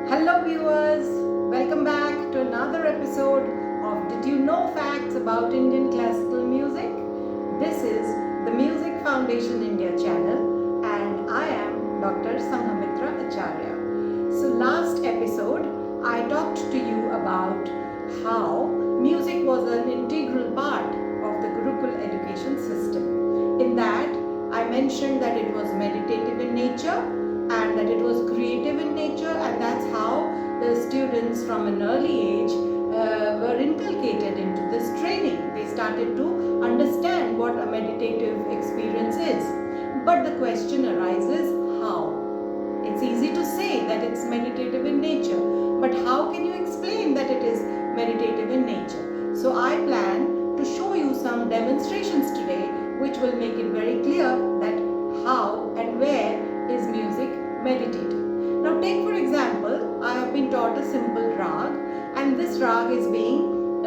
Hello viewers, welcome back to another episode of Did You Know Facts About Indian Classical Music? This is the Music Foundation India channel and I am Dr. Sanghamitra, Acharya. So last episode I talked to you about how music was an integral part of the Gurukul education system. In that I mentioned that it was meditative in nature and that it was creative in nature, and that's how the students from an early age were inculcated into this training. They started to understand what a meditative experience is. But the question arises, how? It's easy to say that it's meditative in nature, but how can you explain that it is meditative in nature? So I plan to show you some demonstrations today which will make it very clear that how and where is music meditative. Now take for example, I have been taught a simple rag and this rag is being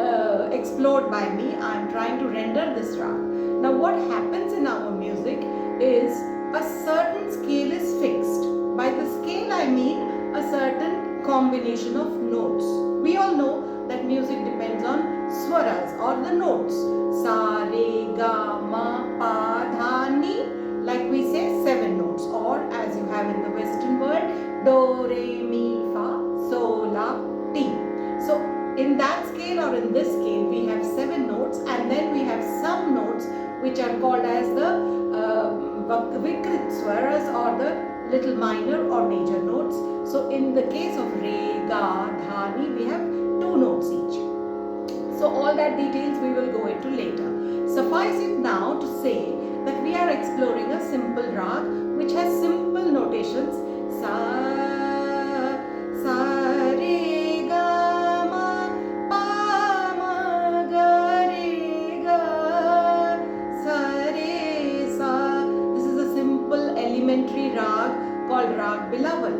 explored by me. I am trying to render this rag. Now what happens in our music is a certain scale is fixed. By the scale I mean a certain combination of notes. We all know that music depends on swaras or the notes. Sa, re, ga, ma, pa, dha, ni. Like we say 7 notes, or as you have in the Western world, do, re, mi, fa, sol, la, ti. So in that scale or in this scale we have 7 notes, and then we have some notes which are called as the vikrit swaras or the little minor or major notes. So in the case of re, ga, dha, ni, we have 2 notes each. So all that details we will go into later. Suffice it now to say that we are exploring a simple rag which has simple notations sa, sa, re, ga, ma, pa, ma, ga, re, ga, sa, re, sa. This is a simple elementary rag called Rag Bilaval.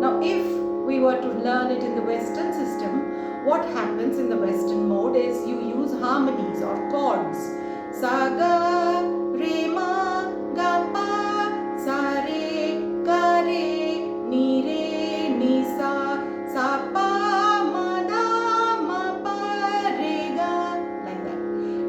Now if we were to learn it in the Western system, what happens in the Western mode is you use harmonies or chords. Sa, ga, re, ma, ga, pa, sa, re, ga, re, ni, re, ni, sa, pa, ma, da, ma, pa, re, ga, like that.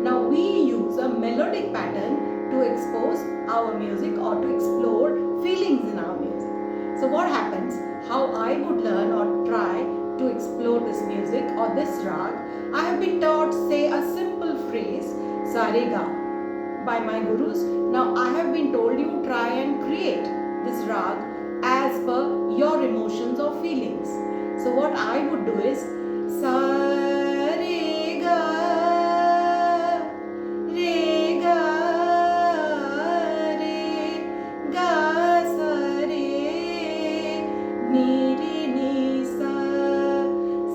Now we use a melodic pattern to expose our music or to explore feelings in our music. So what happens, how I would learn or try to explore this music or this rag, I have been taught, say, a simple phrase, sa, re, ga, by my gurus. Now I have been told you try and create this rag as per your emotions or feelings. So what I would do is sa, re, ga, re, ga, re, ga, sa, re, ni, re, ni, sa,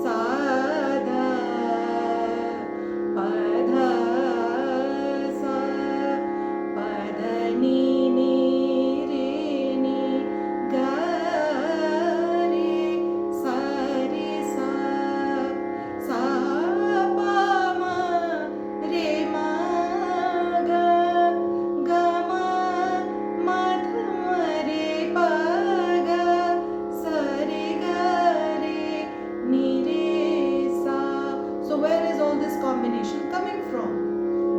sa, da, pa, dha, ni, ni, re, ni, ga, re, sa, sa, pa, ma, re, ma, ga, ga, ma, dha, re, pa, ga, sa, re, ga, re, ni, re, sa. So where is all this combination coming from?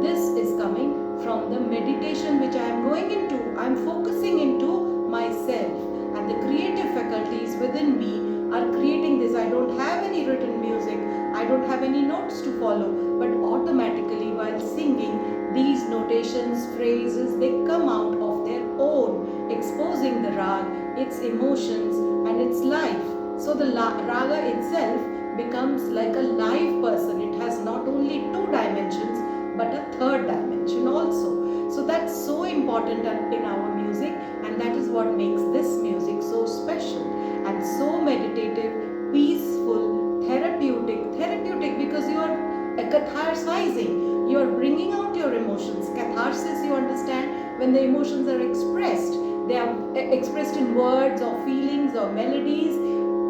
This is coming from the meditation which I am going into. I am focusing into myself, and the creative faculties within me are creating this. I don't have any written music, I don't have any notes to follow, but automatically while singing, these notations, phrases, they come out of their own, exposing the rag, its emotions and its life. So the raga itself becomes like a live person. It has not only 2 dimensions but a 3rd dimension also. So that's so important in our music, and that is what makes this music so special and so meditative, peaceful, therapeutic because you are catharsizing, you are bringing out your emotions. Catharsis, you understand, when the emotions are expressed, they are expressed in words or feelings or melodies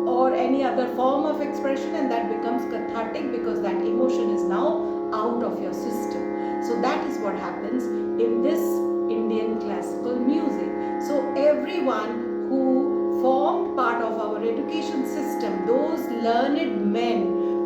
or any other form of expression, and that becomes cathartic because that emotion is now out of your system. So that is what happens in this Indian classical music. So everyone who formed part of our education system, those learned men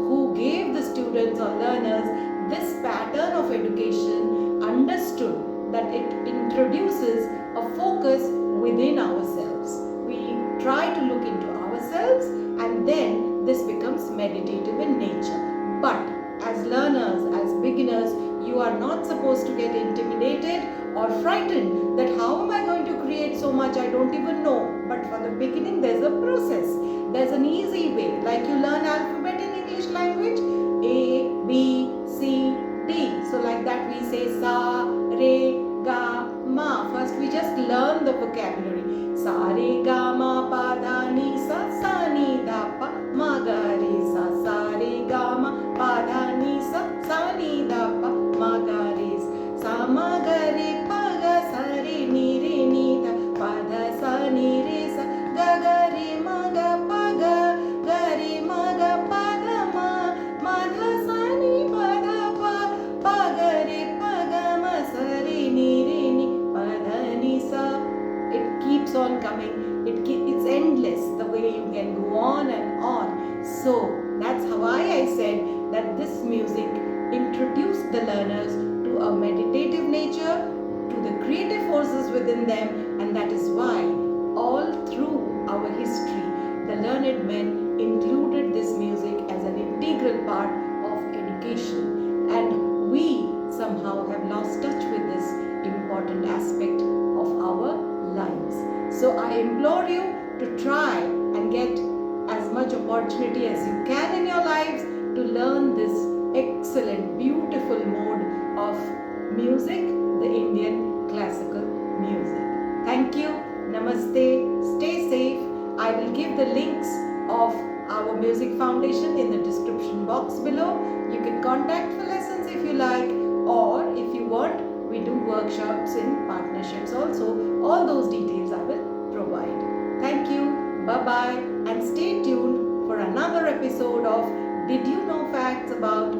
who gave the students or learners this pattern of education understood that it introduces a focus within ourselves. We try to look into ourselves, and then this becomes meditative in nature. But as learners, as beginners, you are not supposed to get intimidated or frightened that how am I going to create so much, I don't even know. But for the beginning, there's a process. There's an easy way. Like you learn alphabet in English language, A, B, C, D. So like that we say Sa, Re, Ga, Ma. First we just learn the vocabulary. Sa, Re, Ga, Ma, Pa, Da, Ni, Sa, Ni, Da, Pa, Ma, Ga, Re, Sa, Re, Ga, Ma, Pa, Da, Ni, Sa, Ni, Da, Pa, Ma, Ga, Re, Sa, Ma, Ga, Re, Pa, Ga, Sa, Re, Ni, Da, Pa, Da, Sa, Ni, Re, Sa, Ga, Ga, Re, Ma, Ga, Pa, Ga, Ga, Re, Ma, Ga, Pa, Da, Ma, Ma, Da, Sa, Ni, Pa, Da, Pa, Pa, Ga, Re, Pa, Ga, Ma, Sa, Re, Ni, Pa, Da, Ni, Sa. It keeps on coming. It's endless the way you can go on and on. So that's why I said that this music introduced the learners to a meditative nature, to the creative forces within them, and that is why all through our history the learned men included this music as an integral part of education, and we somehow have lost touch with this important aspect of our lives. So I implore you to try and get as much opportunity as you can in your lives to learn this excellent, beautiful mode of music, the Indian classical music. Thank you. Namaste. Stay safe. I will give the links of our music foundation in the description box below. You can contact for lessons if you like, or if you want, we do workshops in partnerships also. All those details I will provide. Thank you. Bye-bye, and stay tuned for another episode of Did You Know Facts About